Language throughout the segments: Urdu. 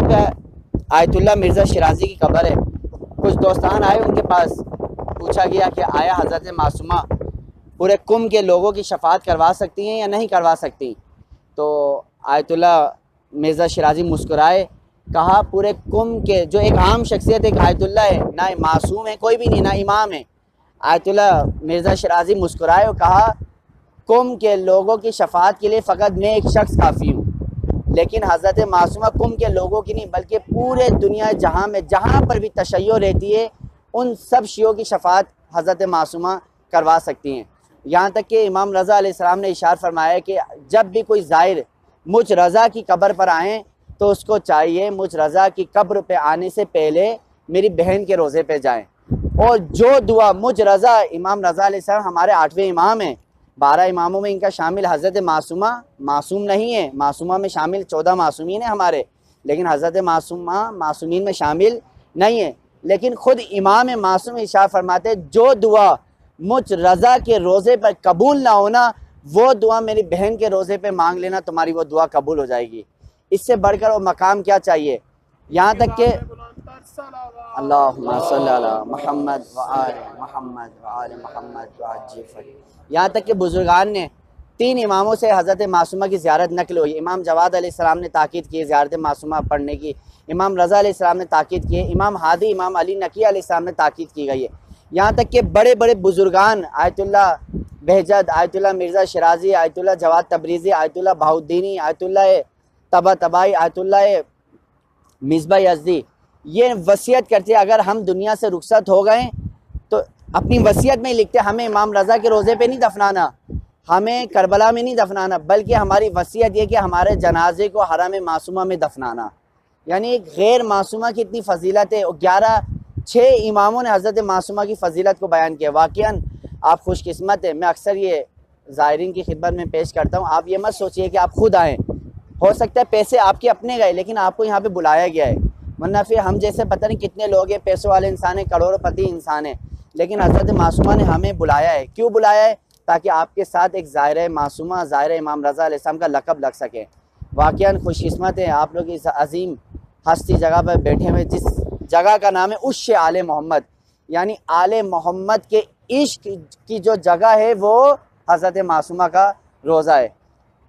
پہ آیت اللہ مرزا شرازی کی قبر ہے. کچھ دوستان آئے ان کے پاس, پوچھا گیا کہ آیا حضرت معصومہ پورے قوم کے لوگوں کی شفاعت کروا سکتی ہیں یا نہیں کروا سکتی؟ تو آیت اللہ مرزا شرازی مسکرائے, کہا پورے قوم کے جو ایک عام شخصیت ایک آیت اللہ ہے, نہ معصوم ہے کوئی بھی نہیں, نہ امام ہے. آیت اللہ مرزا شرازی مسکرائے اور کہا قوم کے لوگوں کی شفاعت کے لیے فقط میں ایک شخص کافی ہوں, لیکن حضرت معصومہ قوم کے لوگوں کی نہیں بلکہ پورے دنیا جہاں میں جہاں پر بھی تشیع رہتی ہے ان سب شیعوں کی شفاعت حضرت معصومہ کروا سکتی ہیں. یہاں تک کہ امام رضا علیہ السلام نے ارشاد فرمایا کہ جب بھی کوئی زائر مجھ رضا کی قبر پر آئیں تو اس کو چاہیے مجھ رضا کی قبر پہ آنے سے پہلے میری بہن کے روزے پہ جائیں, اور جو دعا مجھ رضا, امام رضا علیہ السلام ہمارے 8ویں امام ہیں, 12 اماموں میں ان کا شامل حضرت معصومہ معصوم نہیں ہے, معصومہ میں شامل 14 معصومین ہیں ہمارے, لیکن حضرت معصومہ معصومین میں شامل نہیں ہے. لیکن خود امام معصوم ارشاد فرماتے جو دعا مجھ رضا کے روزے پر قبول نہ ہونا وہ دعا میری بہن کے روزے پہ مانگ لینا, تمہاری وہ دعا قبول ہو جائے گی. اس سے بڑھ کر وہ مقام کیا چاہیے؟ یہاں تک کہ اللہم صلی علی محمد وآل محمد وآل محمد وعجل فرج. یہاں تک کہ بزرگان نے 3 اماموں سے حضرت معصومہ کی زیارت نقل ہوئی. امام جواد علیہ السلام نے تاکید کی زیارت معصومہ پڑھنے کی, امام رضا علیہ السلام نے تاکید کی, امام ہادی امام علی نقی علیہ السلام نے تاکید کی گئی ہے. یہاں تک کہ بڑے بڑے بزرگان آیت اللہ بہجت, آیت اللہ مرزا شرازی, آیت اللہ جواد تبریزی, آیت اللہ بہاؤالدینی, آیت اللہ طباطبائی, آیت اللہ مصباح یزدی, یہ وصیت کرتے اگر ہم دنیا سے رخصت ہو گئے تو اپنی وصیت میں لکھتے ہمیں امام رضا کے روزے پہ نہیں دفنانا, ہمیں کربلا میں نہیں دفنانا, بلکہ ہماری وصیت یہ کہ ہمارے جنازے کو حرم معصومہ میں دفنانا. یعنی ایک غیر معصومہ کی اتنی فضیلت ہے, اور 6 اماموں نے حضرت معصومہ کی فضیلت کو بیان کیا. واقعاً آپ خوش قسمت ہیں. میں اکثر یہ زائرین کی خدمت میں پیش کرتا ہوں, آپ یہ مت سوچئے کہ آپ خود آئیں, ہو سکتا ہے پیسے آپ کے اپنے گئے لیکن آپ کو یہاں پہ بلایا گیا ہے, ورنہ پھر ہم جیسے پتہ نہیں کتنے لوگ ہیں, پیسوں والے انسان ہیں, کروڑ پتی انسان ہیں, لیکن حضرت معصومہ نے ہمیں بلایا ہے. کیوں بلایا ہے؟ تاکہ آپ کے ساتھ ایک زائرہ معصومہ, زائرہ امام رضا علیہ السلام کا لقب لگ سکے. واقعاً خوش قسمت ہیں آپ لوگ اس عظیم ہستی جگہ پر بیٹھے ہوئے, جس جگہ کا نام ہے عش آل محمد, یعنی آل محمد کے عشق کی جو جگہ ہے وہ حضرت معصومہ کا روزہ ہے.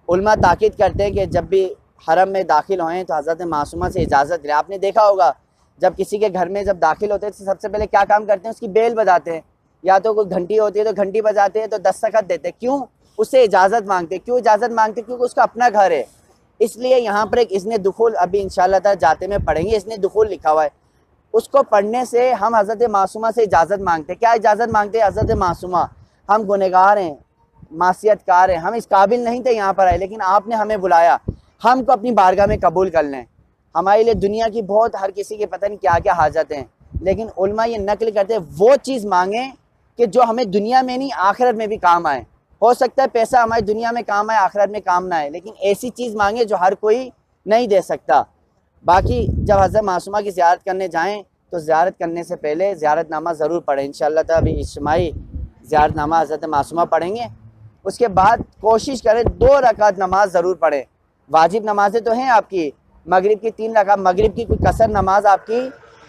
علماء تاکید کرتے ہیں کہ جب بھی حرم میں داخل ہوئیں تو حضرت معصومہ سے اجازت لیں. آپ نے دیکھا ہوگا جب کسی کے گھر میں جب داخل ہوتے ہیں تو سب سے پہلے کیا کام کرتے ہیں؟ اس کی بیل بجاتے ہیں, یا تو کوئی گھنٹی ہوتی ہے تو گھنٹی بجاتے ہیں, تو دستخط دیتے ہیں. کیوں؟ اس سے اجازت مانگتے. کیوں اجازت مانگتے؟ کیونکہ اس کا اپنا گھر ہے. اس لیے یہاں پر ایک اذن دخول, ابھی انشاءاللہ تعالی جاتے میں پڑھیں گے, اذن دخول لکھا ہوا ہے. اس کو پڑھنے سے ہم حضرت معصومہ سے اجازت مانگتے ہیں. کیا اجازت مانگتے ہیں؟ حضرت معصومہ, ہم گنہگار ہیں, معصیت کار ہیں, ہم اس قابل نہیں تھے یہاں پر آئے, لیکن آپ نے ہمیں بلایا, ہم کو اپنی بارگاہ میں قبول کر لیں. ہمارے لیے دنیا کی بہت, ہر کسی کے پتہ نہیں کیا کیا حاجت ہیں, لیکن علماء یہ نقل کرتے ہیں وہ چیز مانگیں کہ جو ہمیں دنیا میں نہیں آخرت میں بھی کام آئے. ہو سکتا ہے پیسہ ہماری دنیا میں کام آئے, آخرت میں کام نہ آئے, لیکن ایسی چیز مانگیں جو ہر کوئی نہیں دے سکتا. باقی جب حضرت معصومہ کی زیارت کرنے جائیں تو زیارت کرنے سے پہلے زیارت نامہ ضرور پڑھیں. انشاءاللہ تعالی ابھی اجتماعی زیارت نامہ حضرت معصومہ پڑھیں گے. اس کے بعد کوشش کریں 2 رکعت نماز ضرور پڑھیں. واجب نمازیں تو ہیں آپ کی, مغرب کی 3 رکعت, مغرب کی کوئی قصر نماز آپ کی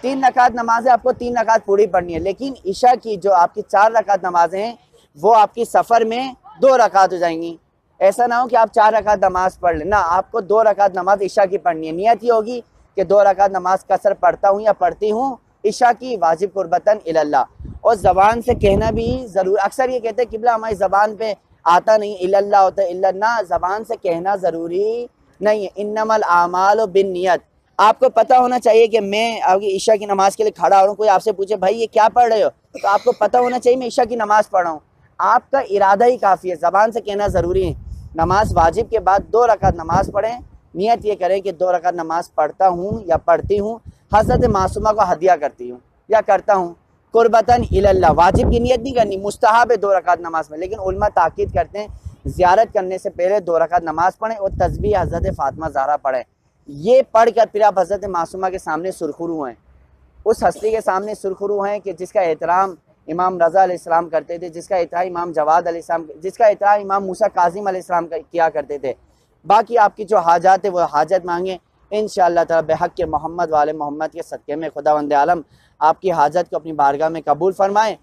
3 رکعت نماز ہے, آپ کو 3 رکعت پوری پڑھنی ہے. لیکن عشاء کی جو آپ کی 4 رکعت نمازیں ہیں وہ آپ کی سفر میں 2 رکعت ہو جائیں گی. ایسا نہ ہو کہ آپ 4 رکعت نماز پڑھ لیں, نہ, آپ کو 2 رکعت نماز عشاء کی پڑھنی ہے. نیت یہ ہوگی کہ 2 رکعت نماز قصر پڑھتا ہوں یا پڑھتی ہوں عشاء کی, واجب قربتاً اللہ. اور زبان سے کہنا بھی ضرور, اکثر یہ کہتے ہیں قبلہ ہماری زبان پہ آتا نہیں, اللہ ہوتا ہے, اللہ, زبان سے کہنا ضروری نہیں ہے. انما الاعمال بالنیت. آپ کو پتہ ہونا چاہیے کہ میں آپ کی عشاء کی نماز کے لیے کھڑا ہو رہا ہوں, کوئی آپ سے پوچھے بھائی یہ کیا پڑھ رہے ہو, تو آپ کو پتہ ہونا چاہیے میں عشاء کی نماز پڑھ رہا ہوں. آپ کا ارادہ ہی کافی ہے, زبان سے کہنا ضروری ہے. نماز واجب کے بعد 2 رکعت نماز پڑھیں, نیت یہ کریں کہ 2 رکعت نماز پڑھتا ہوں یا پڑھتی ہوں, حضرت معصومہ کو ہدیہ کرتی ہوں یا کرتا ہوں قربتاً اللہ. واجب کی نیت نہیں کرنی, مستحب ہے 2 رکعت نماز میں, لیکن علماء تاکید کرتے ہیں زیارت کرنے سے پہلے 2 رکعت نماز پڑھیں اور تسبیح حضرت فاطمہ زہرا پڑھیں. یہ پڑھ کر پھر آپ حضرت معصومہ کے سامنے سرخرو ہیں, اس ہستی کے سامنے سرخرو ہیں کہ جس کا احترام امام رضا علیہ السلام کرتے تھے, جس کا احترام امام جواد علیہ السلام, جس کا احترام امام موسیٰ کاظم علیہ السلام کیا کرتے تھے. باقی آپ کی جو حاجات ہے وہ حاجت مانگیں. انشاءاللہ تعالی بحق محمد والے محمد کے صدقے میں خداوند عالم آپ کی حاجت کو اپنی بارگاہ میں قبول فرمائیں